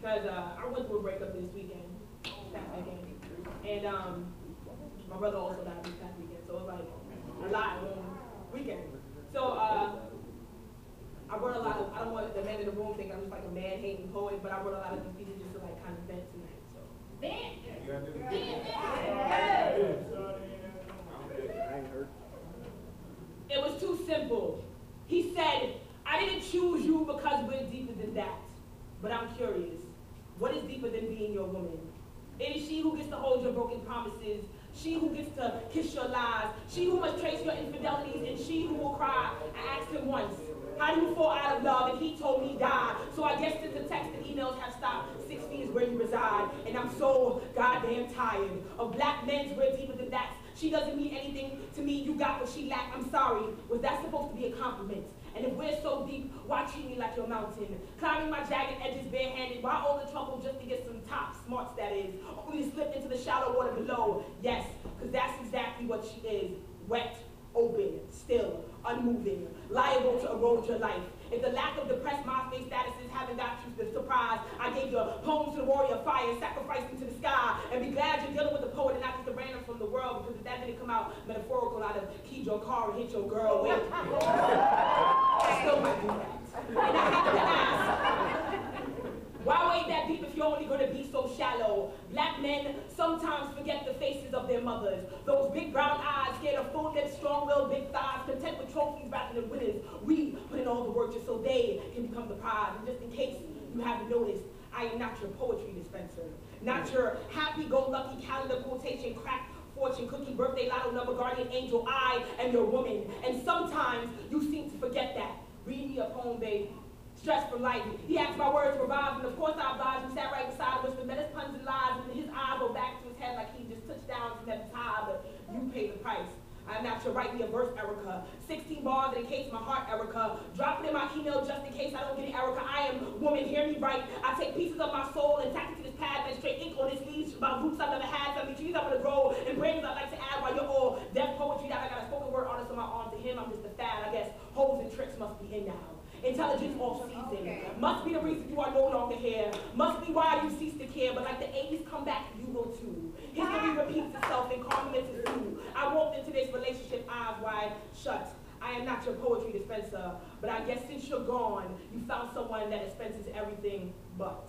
because I went through a breakup this weekend, past weekend, and my brother also died this past weekend, so it was like a lot on weekend. So I wrote a lot of, I don't want the men in the room think I'm just like a man-hating poet, but I wrote a lot of these pieces just to like kind of vent tonight. So. It was too simple. He said, I didn't choose you because we're deeper than that. But I'm curious, what is deeper than being your woman? It is she who gets to hold your broken promises, she who gets to kiss your lies, she who must trace your infidelities, and she who will cry. I asked him once, how do you fall out of love? And he told me die. So I guess that the text and emails have stopped. 6 feet is where you reside. And I'm so goddamn tired of black men's we're deeper than that. She doesn't mean anything to me. You got what she lacked. I'm sorry. Was that supposed to be a compliment? And if we're so deep, why treat me like your mountain? Climbing my jagged edges barehanded. Why all the trouble just to get some top smarts, that is? Only to slip into the shallow water below. Yes, because that's exactly what she is. Wet, open, still, unmoving, liable to erode your life. If the lack of depressed MySpace statuses haven't got you the surprise, I gave your poems to the warrior of fire, sacrificing to the sky, and be glad you're dealing with the poet and not just the random from the world, because if that didn't come out metaphorical, I'd have keyed your car and hit your girl with. I still might do that. And I have to ask, why wade that deep if you're only going to be so shallow? Black men sometimes forget the faces of their mothers. Those big brown eyes, scared of full lips, strong-willed big thighs, content with trophies rather than winners. We put in all the work just so they can become the prize. And just in case you haven't noticed, I am not your poetry dispenser. Not your happy-go-lucky calendar quotation, crack fortune cookie, birthday lotto number, guardian angel. I am your woman. And sometimes you seem to forget that. Read me a poem, babe. Stress from life. He asked my words to revive, and of course I obliged. We sat right beside him, whispered met his puns and lies, and his eyes go back to his head like he just touched down from that high, but you pay the price. I'm not your write me a verse, Erica. 16 bars in case my heart, Erica. Drop it in my email just in case I don't get it, Erica. I am woman, hear me right. I take pieces of my soul and tack it to this pad and straight ink on its leaves. My roots I've never had, family trees I want to grow, and branches I'd like to add while you're all deaf poetry that I got a spoken word artist on my arm. To him, I'm just a fad. I guess holes and tricks must be in now. Intelligence off season. Okay. Must be the reason you are no longer here. Must be why you cease to care. But like the 80s come back, you will too. History repeats itself and compliments ensue. I walked into this relationship eyes wide shut. I am not your poetry dispenser, but I guess since you're gone, you found someone that dispenses everything but.